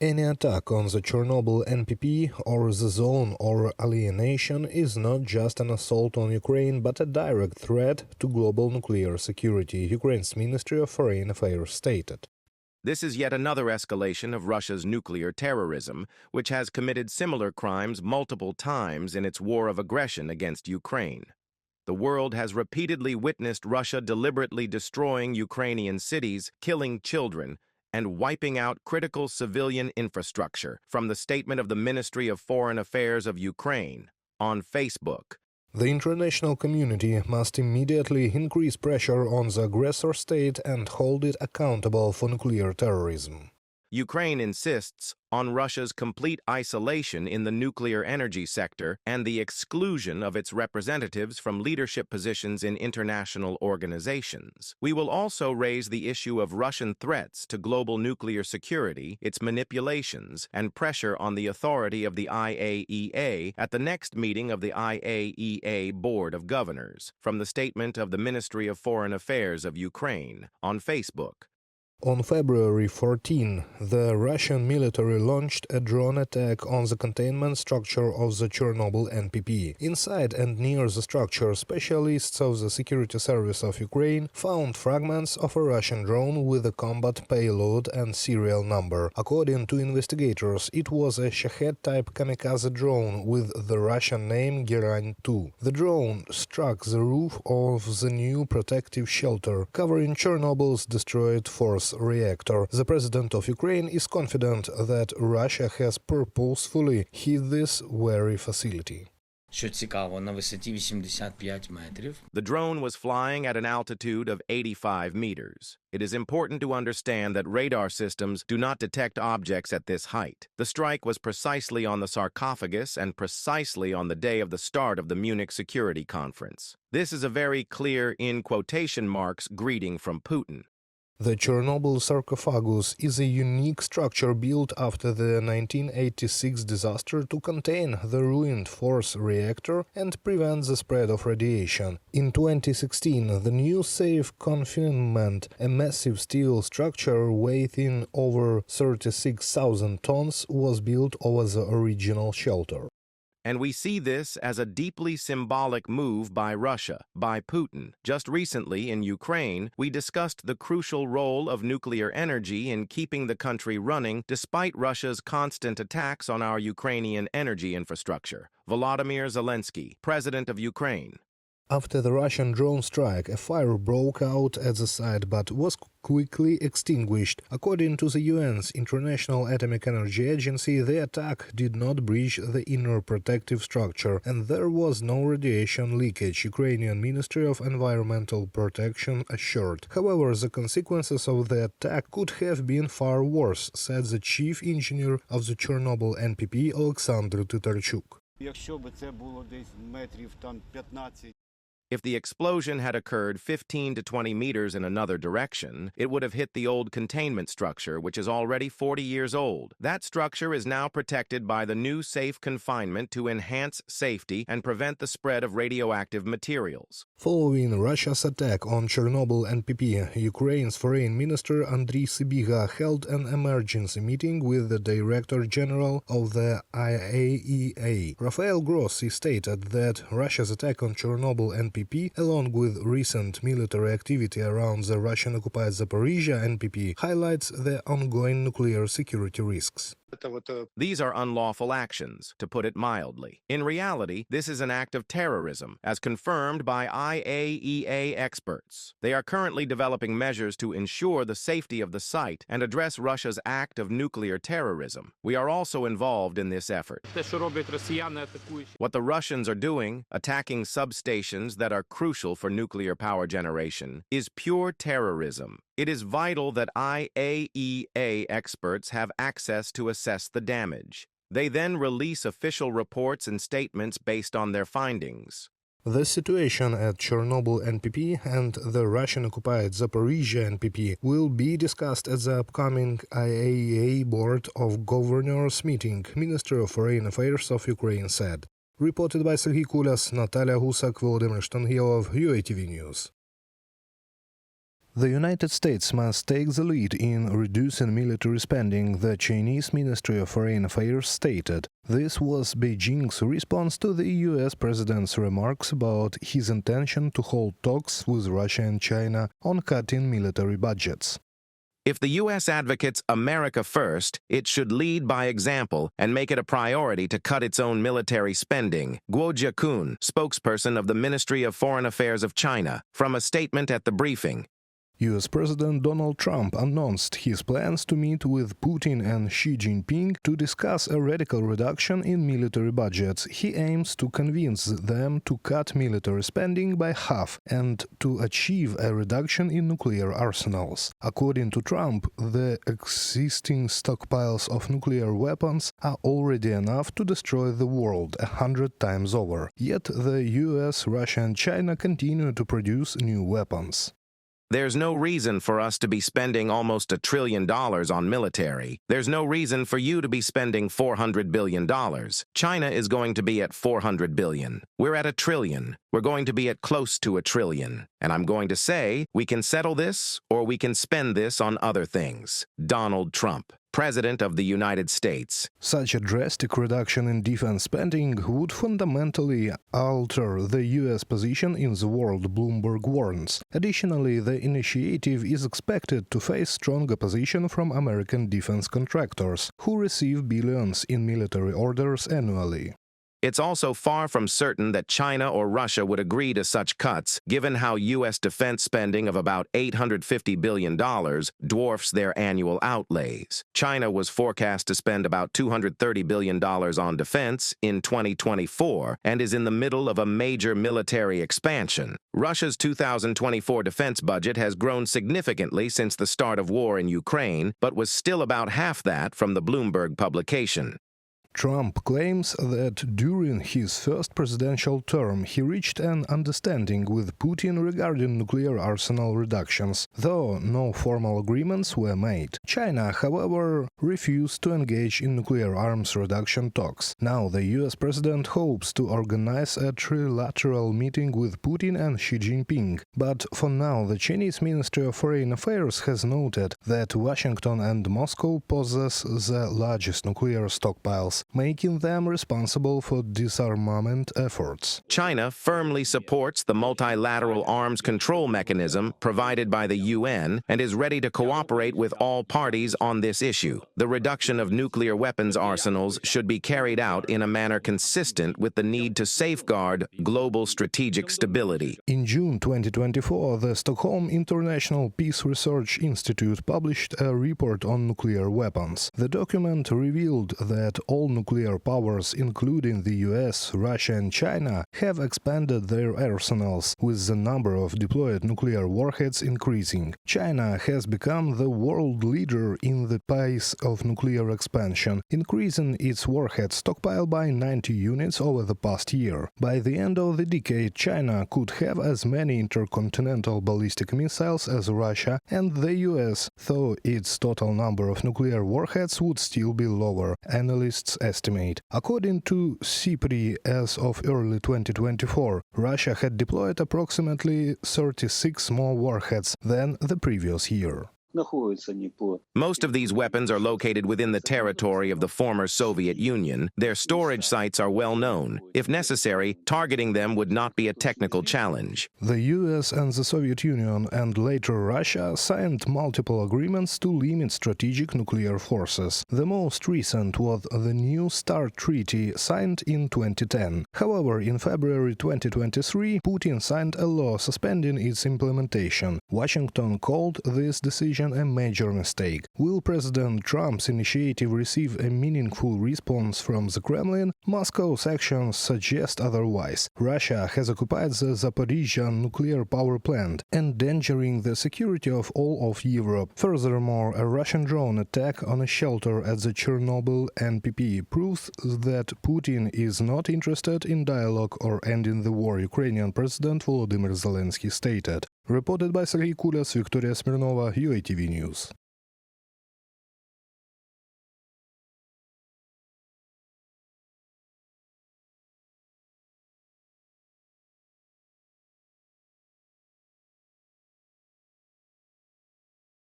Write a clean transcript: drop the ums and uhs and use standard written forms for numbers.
Any attack on the Chernobyl NPP or the zone or alienation is not just an assault on Ukraine, but a direct threat to global nuclear security, Ukraine's Ministry of Foreign Affairs stated. This is yet another escalation of Russia's nuclear terrorism, which has committed similar crimes multiple times in its war of aggression against Ukraine. The world has repeatedly witnessed Russia deliberately destroying Ukrainian cities, killing children, and wiping out critical civilian infrastructure, from the statement of the Ministry of Foreign Affairs of Ukraine on Facebook. The international community must immediately increase pressure on the aggressor state and hold it accountable for nuclear terrorism. Ukraine insists on Russia's complete isolation in the nuclear energy sector and the exclusion of its representatives from leadership positions in international organizations. We will also raise the issue of Russian threats to global nuclear security, its manipulations, and pressure on the authority of the IAEA at the next meeting of the IAEA Board of Governors, from the statement of the Ministry of Foreign Affairs of Ukraine on Facebook. On February 14, the Russian military launched a drone attack on the containment structure of the Chernobyl NPP. Inside and near the structure, specialists of the Security Service of Ukraine found fragments of a Russian drone with a combat payload and serial number. According to investigators, it was a Shahed-type kamikaze drone with the Russian name Gerань-2. The drone struck the roof of the new protective shelter, covering Chernobyl's destroyed fourth reactor. The president of Ukraine is confident that Russia has purposefully hit this very facility. Що цікаво, на висоті 85 метрів. The drone was flying at an altitude of 85 meters. It is important to understand that radar systems do not detect objects at this height. The strike was precisely on the sarcophagus and precisely on the day of the start of the Munich Security Conference. This is a very clear, in quotation marks, greeting from Putin. The Chernobyl sarcophagus is a unique structure built after the 1986 disaster to contain the ruined fourth reactor and prevent the spread of radiation. In 2016, the new safe confinement, a massive steel structure weighing over 36,000 tons, was built over the original shelter. And we see this as a deeply symbolic move by Russia, by Putin. Just recently in Ukraine, we discussed the crucial role of nuclear energy in keeping the country running despite Russia's constant attacks on our Ukrainian energy infrastructure. Volodymyr Zelensky, president of Ukraine. After the Russian drone strike, a fire broke out at the site but was quickly extinguished. According to the UN's International Atomic Energy Agency, the attack did not breach the inner protective structure and there was no radiation leakage, Ukrainian Ministry of Environmental Protection assured. However, the consequences of the attack could have been far worse, said the chief engineer of the Chernobyl NPP, Олександр Титарчук. Якщо б це було десь метрів там 15. If the explosion had occurred 15 to 20 meters in another direction, it would have hit the old containment structure, which is already 40 years old. That structure is now protected by the new safe confinement to enhance safety and prevent the spread of radioactive materials. Following Russia's attack on Chernobyl NPP, Ukraine's Foreign Minister Andriy Sybiga held an emergency meeting with the Director General of the IAEA. Rafael Grossi stated that Russia's attack on Chernobyl NPP, along with recent military activity around the Russian-occupied Zaporizhia NPP, highlights the ongoing nuclear security risks. These are unlawful actions, to put it mildly. In reality, this is an act of terrorism, as confirmed by IAEA experts. They are currently developing measures to ensure the safety of the site and address Russia's act of nuclear terrorism. We are also involved in this effort. What the Russians are doing, attacking substations that are crucial for nuclear power generation, is pure terrorism. It is vital that IAEA experts have access to assess the damage. They then release official reports and statements based on their findings. The situation at Chernobyl NPP and the Russian-occupied Zaporizhia NPP will be discussed at the upcoming IAEA Board of Governors meeting, Minister of Foreign Affairs of Ukraine said. Reported by Serhiy Kulas, Natalia Husak, Volodymyr Shtangilov, UATV News. The United States must take the lead in reducing military spending, the Chinese Ministry of Foreign Affairs stated. This was Beijing's response to the US president's remarks about his intention to hold talks with Russia and China on cutting military budgets. If the U.S. advocates America first, it should lead by example and make it a priority to cut its own military spending, Guo Jiakun, spokesperson of the Ministry of Foreign Affairs of China, from a statement at the briefing. US President Donald Trump announced his plans to meet with Putin and Xi Jinping to discuss a radical reduction in military budgets. He aims to convince them to cut military spending by half and to achieve a reduction in nuclear arsenals. According to Trump, the existing stockpiles of nuclear weapons are already enough to destroy the world 100 times over. Yet the US, Russia and China continue to produce new weapons. There's no reason for us to be spending almost $1 trillion on military. There's no reason for you to be spending $400 billion. China is going to be at $400 billion. We're at $1 trillion. We're going to be at close to $1 trillion. And I'm going to say, we can settle this or we can spend this on other things. Donald Trump, President of the United States. Such a drastic reduction in defense spending would fundamentally alter the US position in the world, Bloomberg warns. Additionally, the initiative is expected to face strong opposition from American defense contractors, who receive billions in military orders annually. It's also far from certain that China or Russia would agree to such cuts, given how U.S. defense spending of about $850 billion dwarfs their annual outlays. China was forecast to spend about $230 billion on defense in 2024 and is in the middle of a major military expansion. Russia's 2024 defense budget has grown significantly since the start of war in Ukraine, but was still about half that from the Bloomberg publication. Trump claims that during his first presidential term he reached an understanding with Putin regarding nuclear arsenal reductions, though no formal agreements were made. China, however, refused to engage in nuclear arms reduction talks. Now the US president hopes to organize a trilateral meeting with Putin and Xi Jinping, but for now the Chinese Ministry of Foreign Affairs has noted that Washington and Moscow possess the largest nuclear stockpiles, making them responsible for disarmament efforts. China firmly supports the multilateral arms control mechanism provided by the UN and is ready to cooperate with all parties on this issue. The reduction of nuclear weapons arsenals should be carried out in a manner consistent with the need to safeguard global strategic stability. In June 2024, the Stockholm International Peace Research Institute published a report on nuclear weapons. The document revealed that all nuclear powers, including the US, Russia and China, have expanded their arsenals, with the number of deployed nuclear warheads increasing. China has become the world leader in the pace of nuclear expansion, increasing its warhead stockpile by 90 units over the past year. By the end of the decade, China could have as many intercontinental ballistic missiles as Russia and the US, though its total number of nuclear warheads would still be lower, analysts estimate. According to CIPRI, as of early 2024, Russia had deployed approximately 36 more warheads than the previous year. Most of these weapons are located within the territory of the former Soviet Union. Their storage sites are well known. If necessary, targeting them would not be a technical challenge. The US and the Soviet Union and later Russia signed multiple agreements to limit strategic nuclear forces. The most recent was the New START Treaty signed in 2010. However, in February 2023, Putin signed a law suspending its implementation. Washington called this decision a major mistake. Will President Trump's initiative receive a meaningful response from the Kremlin? Moscow's actions suggest otherwise. Russia has occupied the Zaporizhzhia nuclear power plant, endangering the security of all of Europe. Furthermore, a Russian drone attack on a shelter at the Chernobyl NPP proves that Putin is not interested in dialogue or ending the war, Ukrainian President Volodymyr Zelensky stated. Reported by Sergei Kulyas, Victoria Smirnova, UATV News.